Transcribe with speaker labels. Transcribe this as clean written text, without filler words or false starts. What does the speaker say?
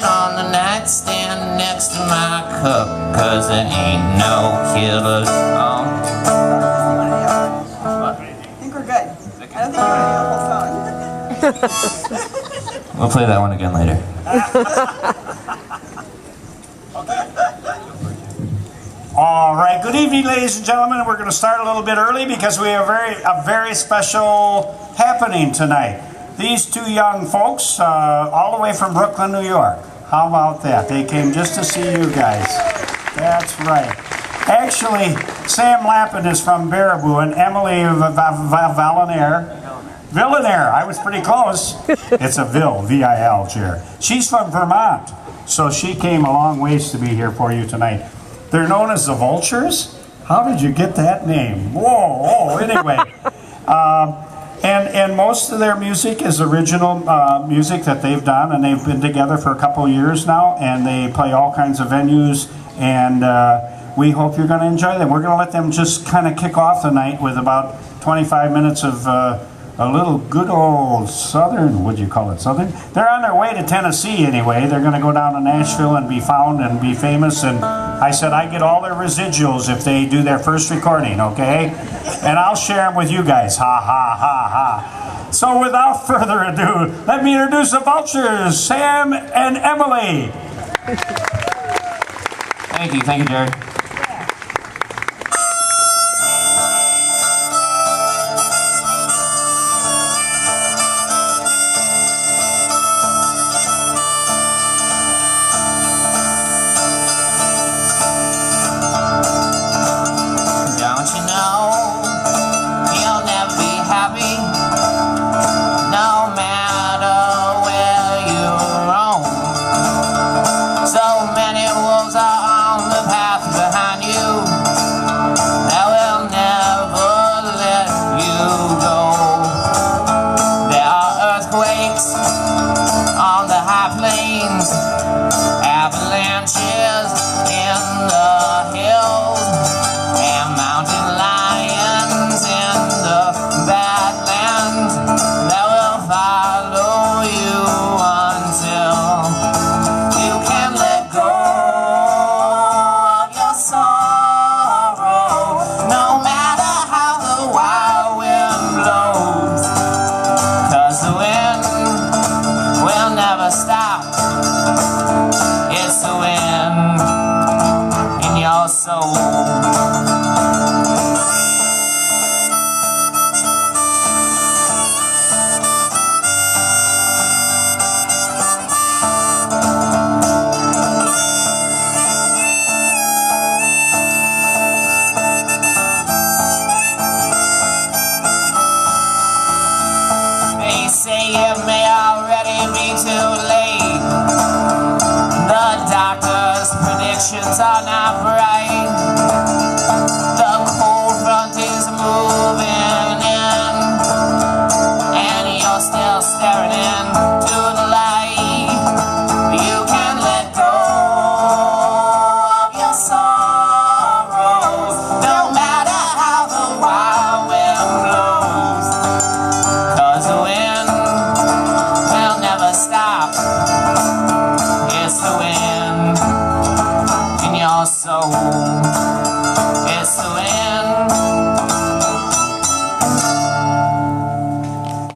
Speaker 1: On the nightstand next to my cup, 'cause there ain't no killers on.
Speaker 2: I think we're good. I don't think we're gonna do the whole song.
Speaker 1: We'll play that one again later.
Speaker 3: All right, good evening, ladies and gentlemen. We're going to start a little bit early because we have a very special happening tonight. These two young folks, all the way from Brooklyn, New York. How about that? They came just to see you guys. That's right. Actually, Sam Lappin is from Baraboo, and Emily Villemaire. I was pretty close. It's a V-I-L, Jerry. She's from Vermont, so she came a long ways to be here for you tonight. They're known as the Vultures. How did you get that name? Whoa, anyway. And most of their music is original music that they've done, and they've been together for a couple years now, and they play all kinds of venues, and we hope you're going to enjoy them. We're going to let them just kind of kick off the night with about 25 minutes of a little good old Southern, would you call it Southern? They're on their way to Tennessee anyway. They're going to go down to Nashville and be found and be famous, and I said I get all their residuals if they do their first recording, okay? And I'll share them with you guys, ha ha ha ha. So without further ado, let me introduce the Vultures, Sam and Emily.
Speaker 1: Thank you, Jerry. On the high plains